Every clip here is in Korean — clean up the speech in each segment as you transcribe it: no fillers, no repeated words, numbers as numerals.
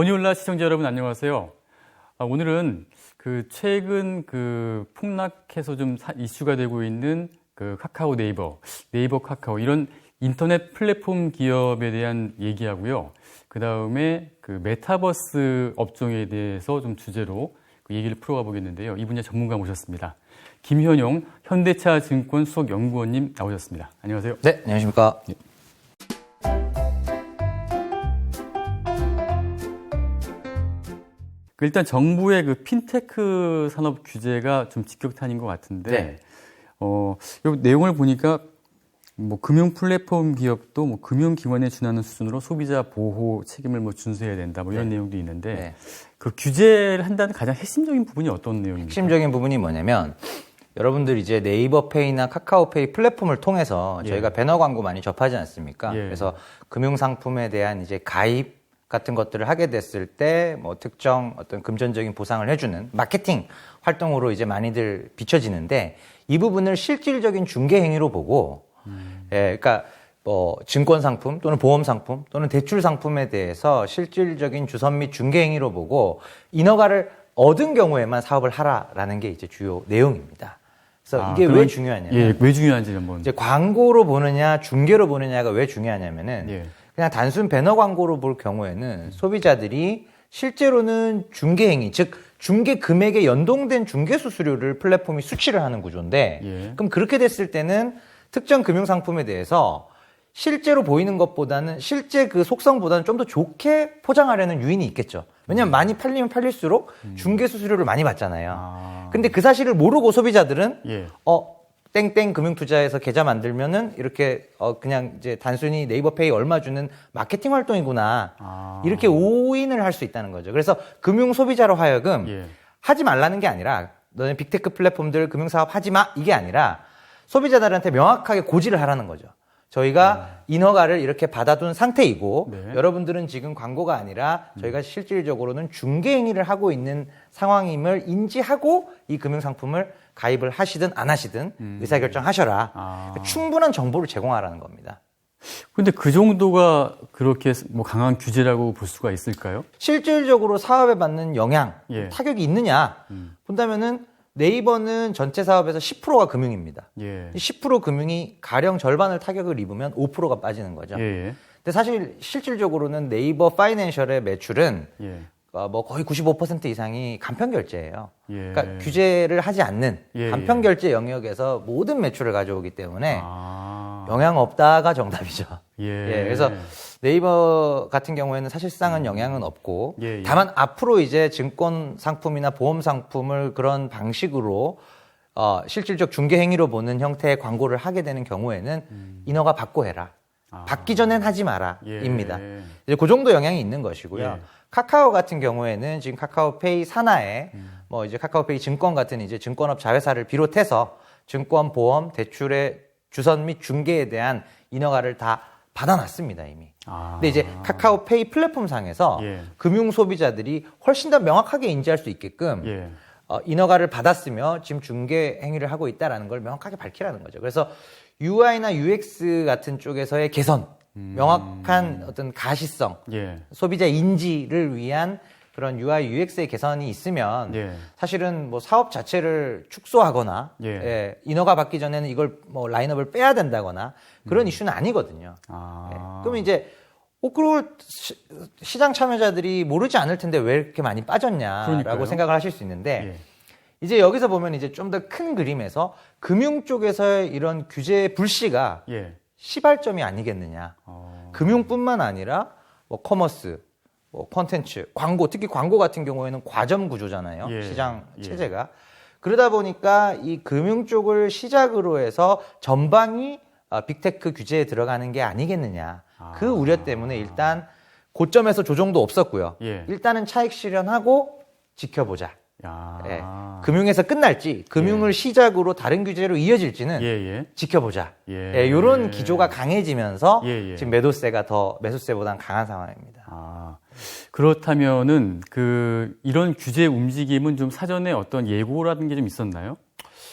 머니올라 시청자 여러분 안녕하세요. 오늘은 최근 폭락해서 좀 이슈가 되고 있는 카카오 네이버 카카오 이런 인터넷 플랫폼 기업에 대한 얘기하고요. 그 다음에 메타버스 업종에 대해서 좀 주제로 얘기를 풀어가 보겠는데요. 이 분야 전문가 모셨습니다. 김현용 현대차 증권 수석 연구원님 나오셨습니다. 안녕하세요. 네, 안녕하십니까. 네. 일단 정부의 핀테크 산업 규제가 좀 직격탄인 것 같은데, 네. 이 내용을 보니까 금융 플랫폼 기업도 금융기관에 준하는 수준으로 소비자 보호 책임을 준수해야 된다, 이런 네. 내용도 있는데, 네. 그 규제를 한다는 가장 핵심적인 부분이 어떤 내용입니까? 핵심적인 부분이 뭐냐면, 여러분들 이제 네이버페이나 카카오페이 플랫폼을 통해서 저희가 배너 광고 많이 접하지 않습니까? 그래서 금융상품에 대한 이제 가입 같은 것들을 하게 됐을 때 특정 어떤 금전적인 보상을 해주는 마케팅 활동으로 이제 많이들 비춰지는데 이 부분을 실질적인 중개 행위로 보고 그러니까 증권 상품 또는 보험 상품 또는 대출 상품에 대해서 실질적인 주선 및 중개 행위로 보고 인허가를 얻은 경우에만 사업을 하라라는 게 이제 주요 내용입니다. 그래서 이게 왜 중요하냐면 왜 중요한지 한번 이제 광고로 보느냐 중개로 보느냐가 왜 중요하냐면은 그냥 단순 배너 광고로 볼 경우에는 소비자들이 실제로는 중개 행위, 즉 중개 금액에 연동된 중개 수수료를 플랫폼이 수취를 하는 구조인데 그럼 그렇게 됐을 때는 특정 금융 상품에 대해서 실제로 보이는 것보다는 실제 그 속성보다는 좀 더 좋게 포장하려는 유인이 있겠죠. 왜냐하면 많이 팔리면 팔릴수록 중개 수수료를 많이 받잖아요. 근데 그 사실을 모르고 소비자들은 땡땡 금융투자에서 계좌 만들면은 이렇게 그냥 이제 단순히 네이버페이 얼마 주는 마케팅 활동이구나 이렇게 오인을 할 수 있다는 거죠. 그래서 금융 소비자로 하여금 하지 말라는 게 아니라 너네 빅테크 플랫폼들 금융사업 하지 마 이게 아니라 소비자들한테 명확하게 고지를 하라는 거죠. 저희가 인허가를 이렇게 받아둔 상태이고 여러분들은 지금 광고가 아니라 저희가 실질적으로는 중개 행위를 하고 있는 상황임을 인지하고 이 금융상품을 가입을 하시든 안 하시든 의사결정하셔라. 충분한 정보를 제공하라는 겁니다. 근데 그 정도가 그렇게 강한 규제라고 볼 수가 있을까요? 실질적으로 사업에 받는 영향, 타격이 있느냐 본다면은 네이버는 전체 사업에서 10%가 금융입니다. 10% 금융이 가령 절반을 타격을 입으면 5%가 빠지는 거죠. 근데 사실 실질적으로는 네이버 파이낸셜의 매출은 거의 95% 이상이 간편결제예요. 그러니까 규제를 하지 않는 간편결제 영역에서 모든 매출을 가져오기 때문에 영향 없다가 정답이죠. 그래서 네이버 같은 경우에는 사실상은 영향은 없고 다만 앞으로 이제 증권 상품이나 보험 상품을 그런 방식으로 실질적 중개 행위로 보는 형태의 광고를 하게 되는 경우에는 인허가 받고 해라. 받기 전엔 하지 마라. 입니다. 이제 그 정도 영향이 있는 것이고요. 카카오 같은 경우에는 지금 카카오페이 산하에 이제 카카오페이 증권 같은 이제 증권업 자회사를 비롯해서 증권, 보험, 대출의 주선 및 중개에 대한 인허가를 다 받아놨습니다, 이미. 근데 이제 카카오페이 플랫폼 상에서 금융 소비자들이 훨씬 더 명확하게 인지할 수 있게끔 인허가를 받았으며 지금 중개 행위를 하고 있다는 걸 명확하게 밝히라는 거죠. 그래서 UI나 UX 같은 쪽에서의 개선, 명확한 어떤 가시성, 소비자 인지를 위한 그런 UI, UX의 개선이 있으면 사실은 사업 자체를 축소하거나 인허가 받기 전에는 이걸 라인업을 빼야 된다거나 그런 이슈는 아니거든요. 그러면 이제 그걸 시장 참여자들이 모르지 않을 텐데 왜 이렇게 많이 빠졌냐라고 생각을 하실 수 있는데 이제 여기서 보면 이제 좀 더 큰 그림에서 금융 쪽에서의 이런 규제 불씨가 시발점이 아니겠느냐. 금융뿐만 아니라 커머스, 콘텐츠, 광고, 특히 광고 같은 경우에는 과점 구조잖아요. 시장 체제가. 그러다 보니까 이 금융 쪽을 시작으로 해서 전방이 빅테크 규제에 들어가는 게 아니겠느냐. 그 우려 때문에 일단 고점에서 조정도 없었고요. 일단은 차익 실현하고 지켜보자. 금융에서 끝날지 금융을 시작으로 다른 규제로 이어질지는 지켜보자. 이런 기조가 강해지면서 지금 매수세보다는 강한 상황입니다. 그렇다면은 이런 규제 움직임은 좀 사전에 어떤 예고라는 게 좀 있었나요?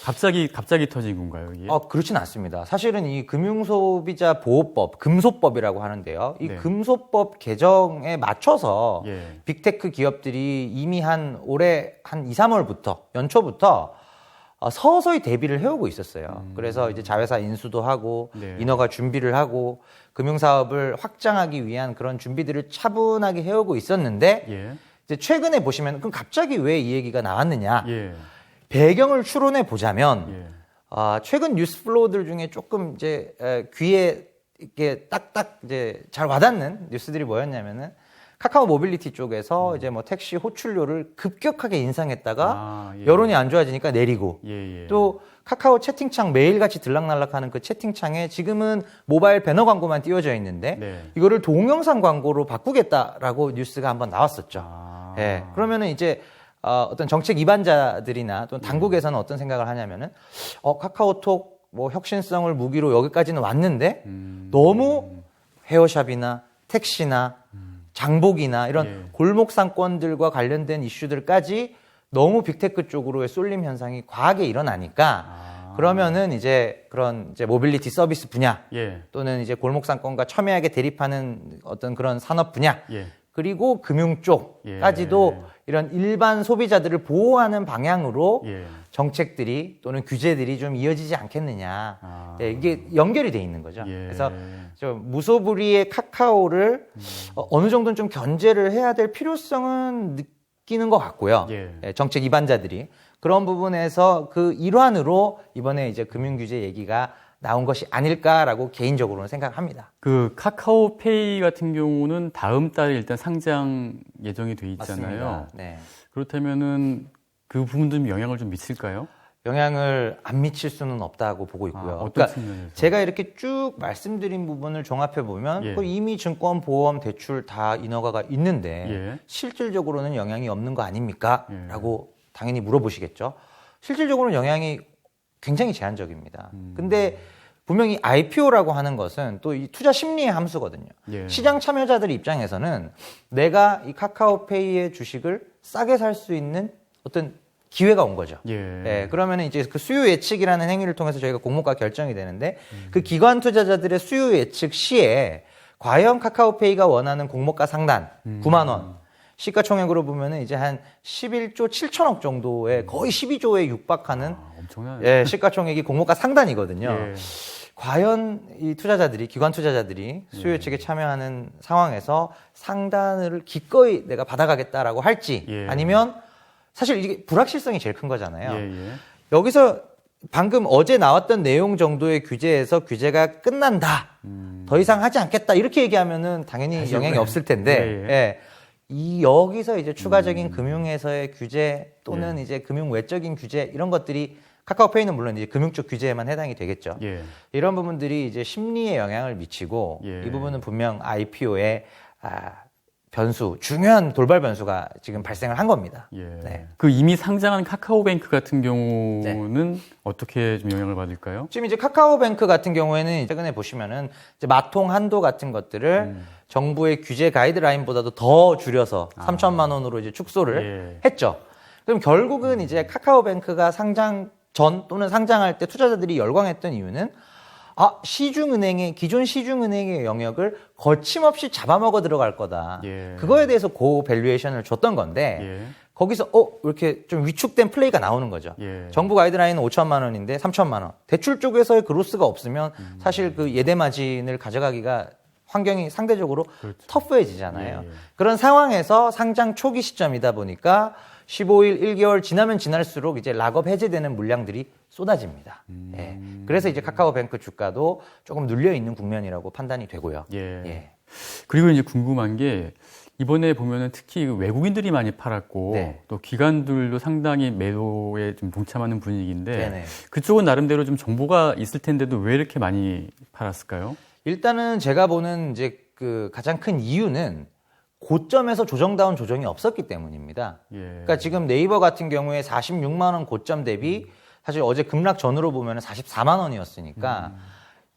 갑자기 터진 건가요, 이게? 그렇진 않습니다. 사실은 이 금융소비자 보호법, 금소법이라고 하는데요. 이 금소법 개정에 맞춰서 빅테크 기업들이 이미 올해 한 2, 3월부터, 연초부터 서서히 대비를 해오고 있었어요. 그래서 이제 자회사 인수도 하고, 인허가 준비를 하고, 금융사업을 확장하기 위한 그런 준비들을 차분하게 해오고 있었는데, 이제 최근에 보시면, 그럼 갑자기 왜 이 얘기가 나왔느냐? 배경을 추론해 보자면, 최근 뉴스 플로우들 중에 조금 이제 귀에 이렇게 딱딱 이제 잘 와닿는 뉴스들이 뭐였냐면은, 카카오 모빌리티 쪽에서 이제 뭐 택시 호출료를 급격하게 인상했다가 여론이 안 좋아지니까 내리고 또 카카오 채팅창 매일같이 들락날락하는 그 채팅창에 지금은 모바일 배너 광고만 띄워져 있는데 이거를 동영상 광고로 바꾸겠다라고 뉴스가 한번 나왔었죠. 그러면은 이제 어떤 정책 입안자들이나 또는 당국에서는 어떤 생각을 하냐면은 카카오톡 뭐 혁신성을 무기로 여기까지는 왔는데 너무 헤어샵이나 택시나 장복이나 이런 골목 상권들과 관련된 이슈들까지 너무 빅테크 쪽으로의 쏠림 현상이 과하게 일어나니까 그러면은 이제 그런 이제 모빌리티 서비스 분야 또는 이제 골목 상권과 첨예하게 대립하는 어떤 그런 산업 분야 그리고 금융 쪽까지도 이런 일반 소비자들을 보호하는 방향으로 정책들이 또는 규제들이 좀 이어지지 않겠느냐. 이게 연결이 돼 있는 거죠. 그래서 좀 무소불위의 카카오를 어느 정도는 좀 견제를 해야 될 필요성은 느끼는 것 같고요. 정책 입안자들이. 그런 부분에서 그 일환으로 이번에 이제 금융규제 얘기가 나온 것이 아닐까라고 개인적으로는 생각합니다. 그 카카오페이 같은 경우는 다음 달에 일단 상장 예정이 돼 있잖아요. 그렇다면은 그 부분도 좀 영향을 좀 미칠까요? 영향을 안 미칠 수는 없다고 보고 있고요. 어떤 측면에서? 제가 이렇게 쭉 말씀드린 부분을 종합해 보면 이미 증권, 보험, 대출 다 인허가가 있는데 실질적으로는 영향이 없는 거 아닙니까? 라고 당연히 물어보시겠죠. 실질적으로는 영향이 굉장히 제한적입니다. 근데 분명히 IPO라고 하는 것은 또 이 투자 심리의 함수거든요. 시장 참여자들 입장에서는 내가 이 카카오페이의 주식을 싸게 살 수 있는 어떤 기회가 온 거죠. 그러면 이제 그 수요 예측이라는 행위를 통해서 저희가 공모가 결정이 되는데 그 기관 투자자들의 수요 예측 시에 과연 카카오페이가 원하는 공모가 상단 9만 원 시가총액으로 보면은 이제 한 11조 7천억 정도의 거의 12조에 육박하는 시가총액이 공모가 상단이거든요. 과연 이 투자자들이, 기관 투자자들이 수요 예측에 참여하는 상황에서 상단을 기꺼이 내가 받아가겠다라고 할지 아니면 사실 이게 불확실성이 제일 큰 거잖아요. 여기서 방금 어제 나왔던 내용 정도의 규제에서 규제가 끝난다. 더 이상 하지 않겠다. 이렇게 얘기하면은 당연히 영향이 없을 텐데. 여기서 이제 추가적인 금융에서의 규제 또는 이제 금융 외적인 규제 이런 것들이 카카오페이는 물론 이제 금융 쪽 규제에만 해당이 되겠죠. 이런 부분들이 이제 심리에 영향을 미치고 이 부분은 분명 IPO의 변수, 중요한 돌발 변수가 지금 발생을 한 겁니다. 그 이미 상장한 카카오뱅크 같은 경우는 어떻게 좀 영향을 받을까요? 지금 이제 카카오뱅크 같은 경우에는 최근에 보시면은 이제 마통 한도 같은 것들을 정부의 규제 가이드라인보다도 더 줄여서 3천만 원으로 이제 축소를 했죠. 그럼 결국은 이제 카카오뱅크가 상장 전 또는 상장할 때 투자자들이 열광했던 이유는 시중은행의, 기존 시중은행의 영역을 거침없이 잡아먹어 들어갈 거다. 그거에 대해서 고 밸류에이션을 줬던 건데, 거기서, 이렇게 좀 위축된 플레이가 나오는 거죠. 정부 가이드라인은 5천만 원인데 3천만 원. 대출 쪽에서의 그로스가 없으면 사실 그 예대 마진을 가져가기가 환경이 상대적으로 터프해지잖아요. 그런 상황에서 상장 초기 시점이다 보니까 15일, 1개월 지나면 지날수록 이제 락업 해제되는 물량들이 쏟아집니다. 그래서 이제 카카오뱅크 주가도 조금 눌려 있는 국면이라고 판단이 되고요. 그리고 이제 궁금한 게 이번에 보면은 특히 외국인들이 많이 팔았고 또 기관들도 상당히 매도에 좀 동참하는 분위기인데 그쪽은 나름대로 좀 정보가 있을 텐데도 왜 이렇게 많이 팔았을까요? 일단은 제가 보는 이제 그 가장 큰 이유는 고점에서 조정다운 조정이 없었기 때문입니다. 그러니까 지금 네이버 같은 경우에 46만 원 고점 대비 사실 어제 급락 전으로 보면 44만 원이었으니까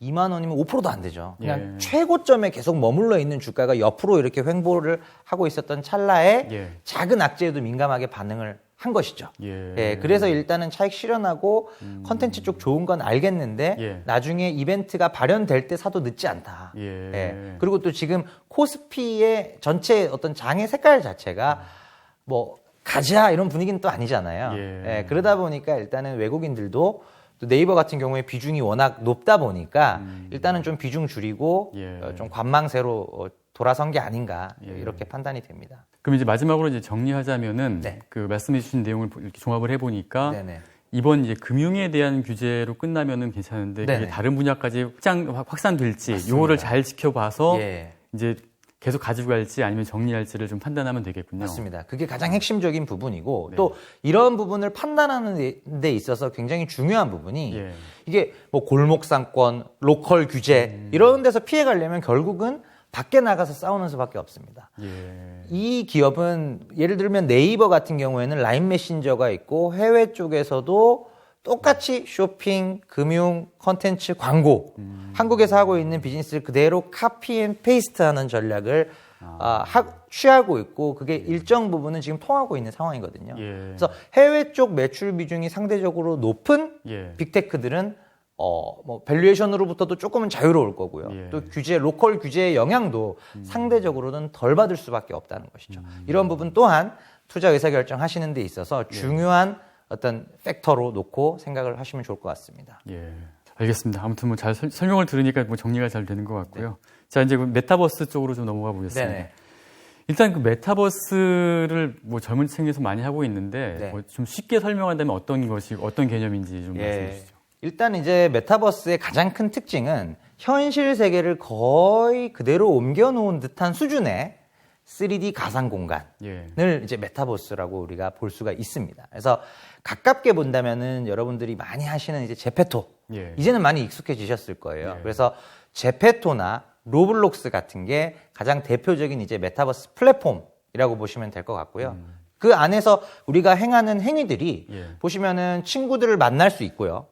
2만 원이면 5%도 안 되죠. 그냥 최고점에 계속 머물러 있는 주가가 옆으로 이렇게 횡보를 하고 있었던 찰나에 작은 악재에도 민감하게 반응을 한 것이죠. 예, 그래서 일단은 차익 실현하고 컨텐츠 쪽 좋은 건 알겠는데 나중에 이벤트가 발현될 때 사도 늦지 않다. 예. 그리고 또 지금 코스피의 전체 어떤 장의 색깔 자체가 뭐 가자 이런 분위기는 또 아니잖아요. 예, 그러다 보니까 일단은 외국인들도 또 네이버 같은 경우에 비중이 워낙 높다 보니까 일단은 좀 비중 줄이고 좀 관망세로 돌아선 게 아닌가 이렇게 판단이 됩니다. 그럼 이제 마지막으로 이제 정리하자면은 그 말씀해 주신 내용을 이렇게 종합을 해보니까 이번 이제 금융에 대한 규제로 끝나면은 괜찮은데 그게 다른 분야까지 확산될지 이거를 잘 지켜봐서 이제 계속 가지고 갈지 아니면 정리할지를 좀 판단하면 되겠군요. 맞습니다. 그게 가장 핵심적인 부분이고 또 이런 부분을 판단하는 데 있어서 굉장히 중요한 부분이 이게 뭐 골목상권, 로컬 규제 이런 데서 피해 가려면 결국은 밖에 나가서 싸우는 수밖에 없습니다. 이 기업은 예를 들면 네이버 같은 경우에는 라인 메신저가 있고 해외 쪽에서도 똑같이 쇼핑, 금융, 컨텐츠, 광고 한국에서 하고 있는 비즈니스를 그대로 카피 앤 페이스트 하는 전략을 취하고 있고 그게 일정 부분은 지금 통하고 있는 상황이거든요. 그래서 해외 쪽 매출 비중이 상대적으로 높은 빅테크들은 뭐 밸류에이션으로부터도 조금은 자유로울 거고요. 또 규제, 로컬 규제의 영향도 상대적으로는 덜 받을 수밖에 없다는 것이죠. 이런 부분 또한 투자 의사결정 하시는 데 있어서 중요한 어떤 팩터로 놓고 생각을 하시면 좋을 것 같습니다. 알겠습니다. 아무튼 뭐 잘 설명을 들으니까 뭐 정리가 잘 되는 것 같고요. 자, 이제 그 메타버스 쪽으로 좀 넘어가 보겠습니다. 일단 그 메타버스를 뭐 젊은 층에서 많이 하고 있는데 뭐 좀 쉽게 설명한다면 어떤 개념인지 좀 말씀해 주시죠. 일단 이제 메타버스의 가장 큰 특징은 현실 세계를 거의 그대로 옮겨놓은 듯한 수준의 3D 가상 공간을 이제 메타버스라고 우리가 볼 수가 있습니다. 그래서 가깝게 본다면은 여러분들이 많이 하시는 이제 제페토 이제는 많이 익숙해지셨을 거예요. 그래서 제페토나 로블록스 같은 게 가장 대표적인 이제 메타버스 플랫폼이라고 보시면 될 것 같고요. 그 안에서 우리가 행하는 행위들이 보시면은 친구들을 만날 수 있고요.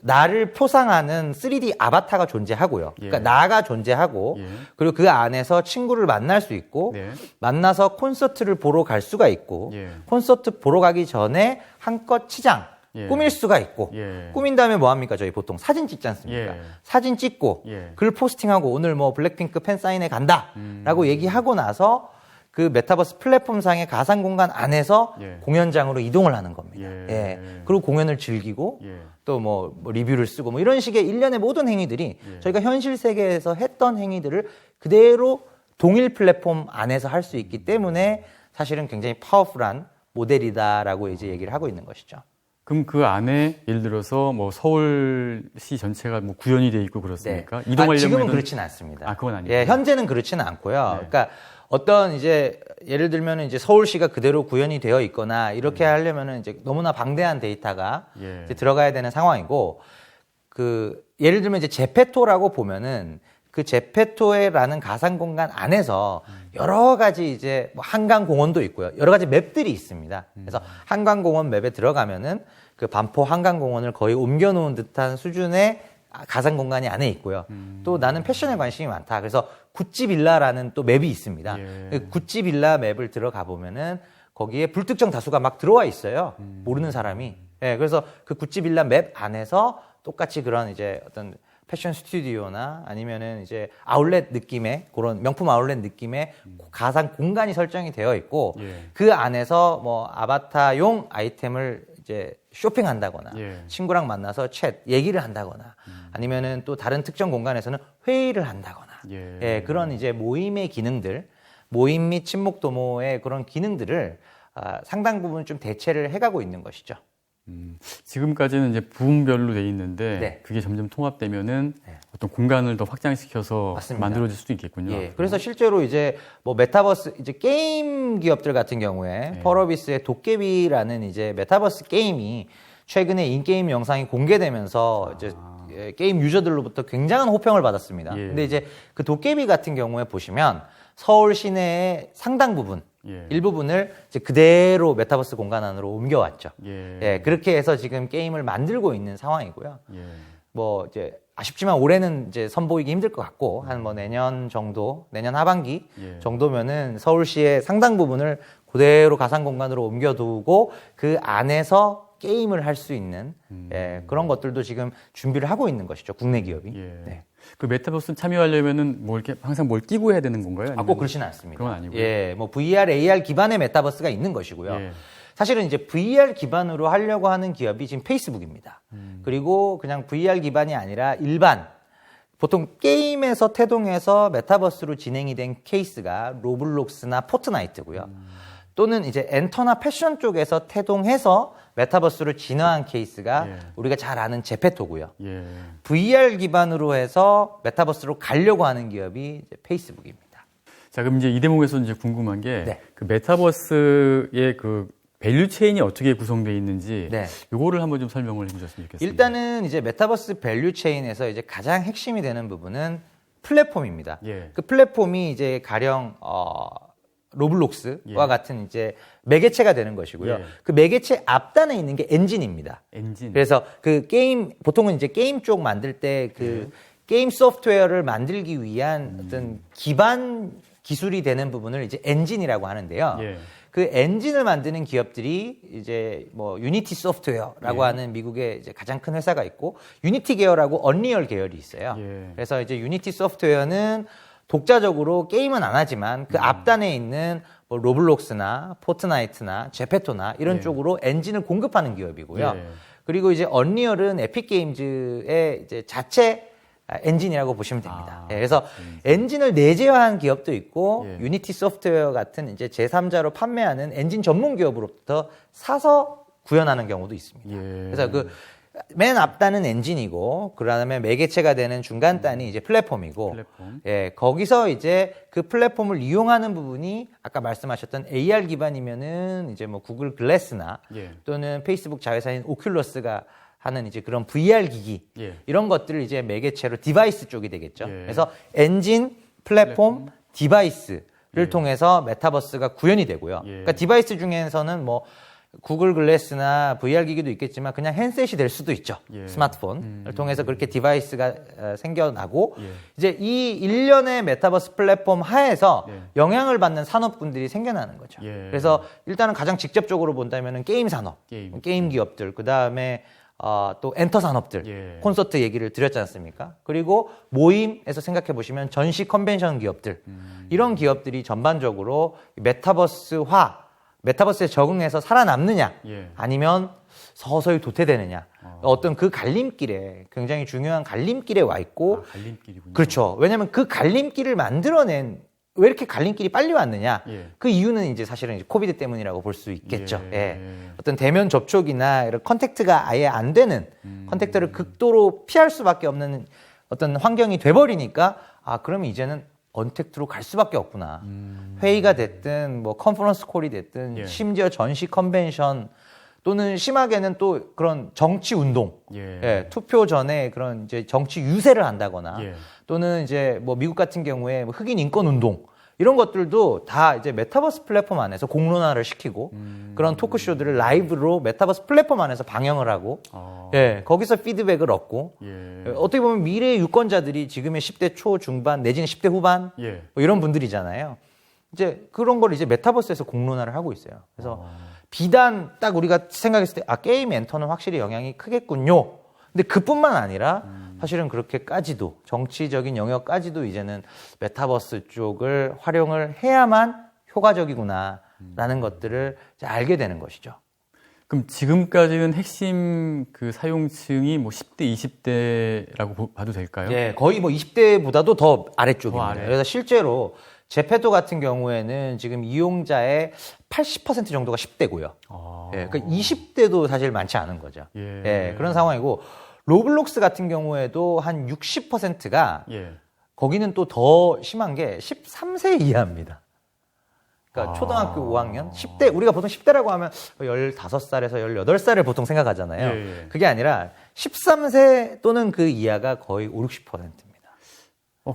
나를 표상하는 3D 아바타가 존재하고요. 그러니까 나가 존재하고 그리고 그 안에서 친구를 만날 수 있고 만나서 콘서트를 보러 갈 수가 있고 콘서트 보러 가기 전에 한껏 치장 꾸밀 수가 있고 꾸민 다음에 뭐 합니까? 저희 보통 사진 찍지 않습니까? 사진 찍고 글 포스팅하고 오늘 뭐 블랙핑크 팬 사인회 간다라고 얘기하고 나서 그 메타버스 플랫폼상의 가상 공간 안에서 공연장으로 이동을 하는 겁니다. 그리고 공연을 즐기고 또 뭐 리뷰를 쓰고 뭐 이런 식의 일련의 모든 행위들이 저희가 현실 세계에서 했던 행위들을 그대로 동일 플랫폼 안에서 할 수 있기 때문에 사실은 굉장히 파워풀한 모델이다라고 이제 얘기를 하고 있는 것이죠. 그럼 그 안에 예를 들어서 뭐 서울시 전체가 뭐 구현이 돼 있고 그렇습니까? 이동하려면 지금은 그렇지는 않습니다. 그건 아니에요. 현재는 그렇지는 않고요. 그러니까 어떤 이제 예를 들면은 이제 서울시가 그대로 구현이 되어 있거나 이렇게 하려면은 이제 너무나 방대한 데이터가 이제 들어가야 되는 상황이고 그 예를 들면 이제 제페토라고 보면은 그 제페토라는 가상 공간 안에서 여러 가지 이제 뭐 한강공원도 있고요. 여러 가지 맵들이 있습니다. 그래서 한강공원 맵에 들어가면은 그 반포 한강공원을 거의 옮겨놓은 듯한 수준의 가상 공간이 안에 있고요. 또 나는 패션에 관심이 많다. 그래서 구찌 빌라라는 또 맵이 있습니다. 구찌 빌라 맵을 들어가 보면은 거기에 불특정 다수가 막 들어와 있어요. 모르는 사람이. 그래서 그 구찌 빌라 맵 안에서 똑같이 그런 이제 어떤 패션 스튜디오나 아니면은 이제 아울렛 느낌의 그런 명품 아울렛 느낌의 가상 공간이 설정이 되어 있고 그 안에서 뭐 아바타용 아이템을 이제 쇼핑한다거나 친구랑 만나서 얘기를 한다거나 아니면은 또 다른 특정 공간에서는 회의를 한다거나 그런 이제 모임의 기능들, 모임 및 친목 도모의 그런 기능들을 상당 부분 좀 대체를 해가고 있는 것이죠. 지금까지는 이제 부분별로 돼 있는데 그게 점점 통합되면은 어떤 공간을 더 확장시켜서 만들어질 수도 있겠군요. 그래서 실제로 이제 뭐 메타버스 이제 게임 기업들 같은 경우에 펄어비스의 도깨비라는 이제 메타버스 게임이 최근에 인게임 영상이 공개되면서 이제 게임 유저들로부터 굉장한 호평을 받았습니다. 근데 이제 그 도깨비 같은 경우에 보시면 서울 시내의 상당 부분 일부분을 이제 그대로 메타버스 공간 안으로 옮겨왔죠. 그렇게 해서 지금 게임을 만들고 있는 상황이고요. 뭐 이제 아쉽지만 올해는 이제 선보이기 힘들 것 같고 한 뭐 내년 정도, 내년 하반기 정도면은 서울시의 상당 부분을 그대로 가상 공간으로 옮겨두고 그 안에서 게임을 할 수 있는 그런 것들도 지금 준비를 하고 있는 것이죠. 국내 기업이. 네. 그 메타버스 참여하려면은 뭐 이렇게 항상 뭘 끼고 해야 되는 건가요? 꼭 그렇지는 않습니다. 그건 아니고요. 뭐 VR, AR 기반의 메타버스가 있는 것이고요. 사실은 이제 VR 기반으로 하려고 하는 기업이 지금 페이스북입니다. 그리고 그냥 VR 기반이 아니라 일반 보통 게임에서 태동해서 메타버스로 진행이 된 케이스가 로블록스나 포트나이트고요. 또는 이제 엔터나 패션 쪽에서 태동해서 메타버스로 진화한 케이스가 우리가 잘 아는 제페토고요. VR 기반으로 해서 메타버스로 가려고 하는 기업이 이제 페이스북입니다. 자, 그럼 이제 이 대목에서 이제 궁금한 게 그 메타버스의 그 밸류 체인이 어떻게 구성되어 있는지 요거를 한번 좀 설명을 해주셨으면 좋겠습니다. 일단은 이제 메타버스 밸류 체인에서 이제 가장 핵심이 되는 부분은 플랫폼입니다. 그 플랫폼이 이제 가령 로블록스와 같은 이제 매개체가 되는 것이고요. 그 매개체 앞단에 있는 게 엔진입니다. 그래서 그 게임 보통은 이제 게임 쪽 만들 때 그 게임 소프트웨어를 만들기 위한 어떤 기반 기술이 되는 부분을 이제 엔진이라고 하는데요. 그 엔진을 만드는 기업들이 이제 뭐 유니티 소프트웨어라고 하는 미국의 이제 가장 큰 회사가 있고 유니티 계열하고 언리얼 계열이 있어요. 그래서 이제 유니티 소프트웨어는 독자적으로 게임은 안 하지만 그 앞단에 있는 뭐 로블록스나 포트나이트나 제페토나 이런 쪽으로 엔진을 공급하는 기업이고요. 그리고 이제 언리얼은 에픽 게임즈의 이제 자체 엔진이라고 보시면 됩니다. 그래서 엔진을 내재화한 기업도 있고 유니티 소프트웨어 같은 이제 제3자로 판매하는 엔진 전문 기업으로부터 사서 구현하는 경우도 있습니다. 그래서 그 맨 앞단은 엔진이고 그다음에 매개체가 되는 중간 단이 이제 플랫폼이고 거기서 이제 그 플랫폼을 이용하는 부분이 아까 말씀하셨던 AR 기반이면은 이제 뭐 구글 글래스나 또는 페이스북 자회사인 오큘러스가 하는 이제 그런 VR 기기 이런 것들을 이제 매개체로 디바이스 쪽이 되겠죠. 그래서 엔진, 플랫폼, 디바이스를 통해서 메타버스가 구현이 되고요. 그러니까 디바이스 중에서는 뭐 구글 글래스나 VR 기기도 있겠지만 그냥 핸셋이 될 수도 있죠. 스마트폰을 통해서 그렇게 디바이스가 생겨나고 이제 이 일련의 메타버스 플랫폼 하에서 영향을 받는 산업군들이 생겨나는 거죠. 그래서 일단은 가장 직접적으로 본다면은 게임 산업, 게임 기업들, 그 다음에 또 엔터 산업들, 콘서트 얘기를 드렸지 않습니까? 그리고 모임에서 생각해 보시면 전시 컨벤션 기업들, 이런 기업들이 전반적으로 메타버스에 적응해서 살아남느냐, 아니면 서서히 도태되느냐, 어떤 그 갈림길에 굉장히 중요한 갈림길에 와 있고, 갈림길이군요. 그렇죠. 왜냐하면 그 갈림길을 만들어낸 왜 이렇게 갈림길이 빨리 왔느냐? 그 이유는 이제 사실은 이제 코비드 때문이라고 볼 수 있겠죠. 어떤 대면 접촉이나 이런 컨택트가 아예 안 되는 컨택트를 극도로 피할 수밖에 없는 어떤 환경이 돼버리니까 그러면 이제는 언택트로 갈 수밖에 없구나. 회의가 됐든 뭐 컨퍼런스 콜이 됐든 심지어 전시 컨벤션 또는 심하게는 또 그런 정치 운동, 투표 전에 그런 이제 정치 유세를 한다거나 또는 이제 뭐 미국 같은 경우에 뭐 흑인 인권 운동 이런 것들도 다 이제 메타버스 플랫폼 안에서 공론화를 시키고 그런 토크쇼들을 라이브로 메타버스 플랫폼 안에서 방영을 하고 거기서 피드백을 얻고 어떻게 보면 미래의 유권자들이 지금의 10대 초 중반 내지는 10대 후반 뭐 이런 분들이잖아요. 이제 그런 걸 이제 메타버스에서 공론화를 하고 있어요. 그래서 비단 딱 우리가 생각했을 때 게임 엔터는 확실히 영향이 크겠군요. 근데 그뿐만 아니라 사실은 그렇게까지도 정치적인 영역까지도 이제는 메타버스 쪽을 활용을 해야만 효과적이구나라는 것들을 이제 알게 되는 것이죠. 그럼 지금까지는 핵심 그 사용층이 뭐 10대, 20대라고 봐도 될까요? 거의 뭐 20대보다도 더 아래쪽입니다. 그래서 실제로 제페토 같은 경우에는 지금 이용자의 80% 정도가 10대고요. 그러니까 20대도 사실 많지 않은 거죠. 그런 상황이고 로블록스 같은 경우에도 한 60%가 거기는 또 더 심한 게 13세 이하입니다. 그러니까 초등학교 5학년 10대 우리가 보통 10대라고 하면 15살에서 18살을 보통 생각하잖아요. 그게 아니라 13세 또는 그 이하가 거의 5, 60%입니다.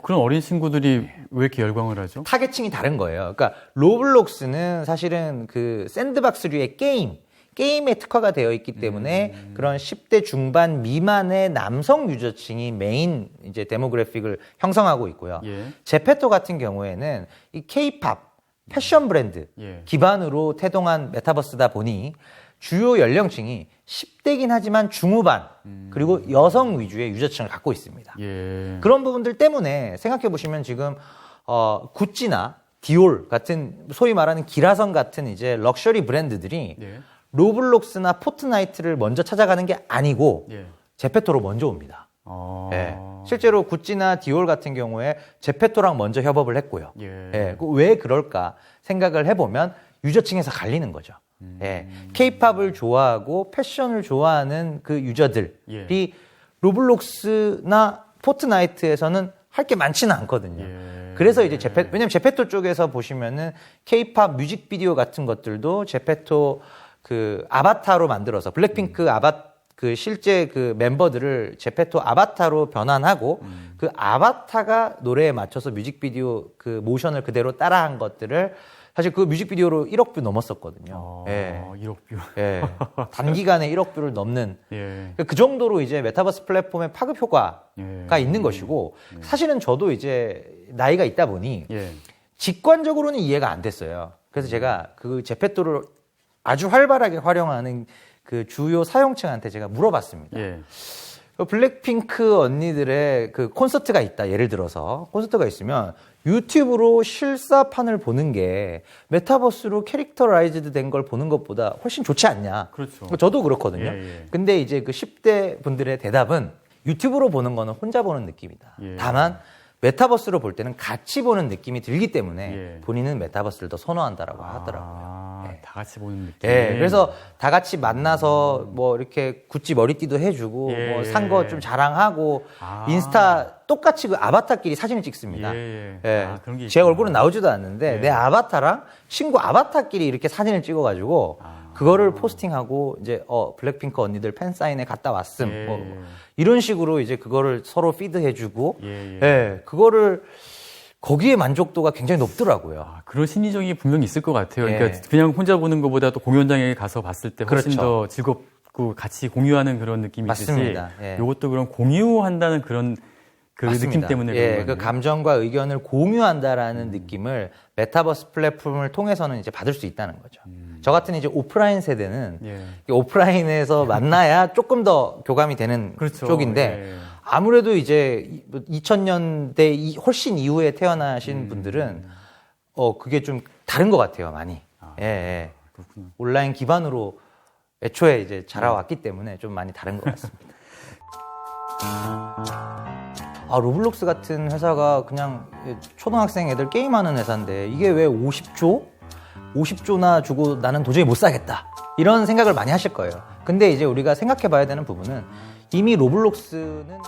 그런 어린 친구들이 왜 이렇게 열광을 하죠? 타겟층이 다른 거예요. 그러니까 로블록스는 사실은 그 샌드박스류의 게임에 특화가 되어 있기 때문에 그런 10대 중반 미만의 남성 유저층이 메인 이제 데모그래픽을 형성하고 있고요. 제페토 같은 경우에는 이 K-팝 패션 브랜드 기반으로 태동한 메타버스다 보니 주요 연령층이 10대긴 하지만 중후반 그리고 여성 위주의 유저층을 갖고 있습니다. 그런 부분들 때문에 생각해 보시면 지금 구찌나 디올 같은 소위 말하는 기라성 같은 이제 럭셔리 브랜드들이 로블록스나 포트나이트를 먼저 찾아가는 게 아니고 제페토로 먼저 옵니다. 실제로 구찌나 디올 같은 경우에 제페토랑 먼저 협업을 했고요. 왜 그럴까 생각을 해보면 유저층에서 갈리는 거죠. K-팝을 좋아하고 패션을 좋아하는 그 유저들이 로블록스나 포트나이트에서는 할 게 많지는 않거든요. 그래서 이제 왜냐면 제페토 쪽에서 보시면은 K-팝 뮤직비디오 같은 것들도 제페토 그 아바타로 만들어서 블랙핑크 그 실제 그 멤버들을 제페토 아바타로 변환하고 그 아바타가 노래에 맞춰서 뮤직비디오 그 모션을 그대로 따라한 것들을 사실 그 뮤직비디오로 1억 뷰 넘었었거든요. 1억 뷰. 단기간에 1억 뷰를 넘는. 그 정도로 이제 메타버스 플랫폼의 파급 효과가 있는 것이고, 사실은 저도 이제 나이가 있다 보니, 직관적으로는 이해가 안 됐어요. 그래서 제가 그 제페토를 아주 활발하게 활용하는 그 주요 사용층한테 제가 물어봤습니다. 블랙핑크 언니들의 그 콘서트가 있다. 예를 들어서 콘서트가 있으면 유튜브로 실사판을 보는 게 메타버스로 캐릭터라이즈드 된 걸 보는 것보다 훨씬 좋지 않냐. 그렇죠. 저도 그렇거든요. 근데 이제 그 10대 분들의 대답은 유튜브로 보는 거는 혼자 보는 느낌이다. 다만 메타버스로 볼 때는 같이 보는 느낌이 들기 때문에 본인은 메타버스를 더 선호한다라고 하더라고요. 다 같이 보는 느낌. 그래서 다 같이 만나서 뭐 이렇게 구찌 머리띠도 해주고 뭐 산 거 좀 자랑하고 인스타 똑같이 그 아바타끼리 사진을 찍습니다. 그런 게 제 얼굴은 나오지도 않는데 내 아바타랑 친구 아바타끼리 이렇게 사진을 찍어가지고 그거를 포스팅하고 이제 블랙핑크 언니들 팬 사인회 갔다 왔음. 뭐 이런 식으로 이제 그거를 서로 피드해주고 그거를 거기에 만족도가 굉장히 높더라고요. 그런 심리적이 분명히 있을 것 같아요. 그러니까 그냥 혼자 보는 것보다 또 공연장에 가서 봤을 때 훨씬 더 즐겁고 같이 공유하는 그런 느낌이 맞습니다. 있듯이 이것도 그런 공유한다는 그런 그 맞습니다. 느낌 때문에 그 감정과 의견을 공유한다라는 느낌을 메타버스 플랫폼을 통해서는 이제 받을 수 있다는 거죠. 저 같은 이제 오프라인 세대는 오프라인에서 만나야 조금 더 교감이 되는 쪽인데 아무래도 이제 2000년대 훨씬 이후에 태어나신 분들은 그게 좀 다른 것 같아요, 많이. 그렇구나. 온라인 기반으로 애초에 이제 자라왔기 때문에 좀 많이 다른 것 같습니다. 로블록스 같은 회사가 그냥 초등학생 애들 게임하는 회사인데 이게 왜 50조나 주고 나는 도저히 못 사겠다. 이런 생각을 많이 하실 거예요. 근데 이제 우리가 생각해 봐야 되는 부분은 이미 로블록스는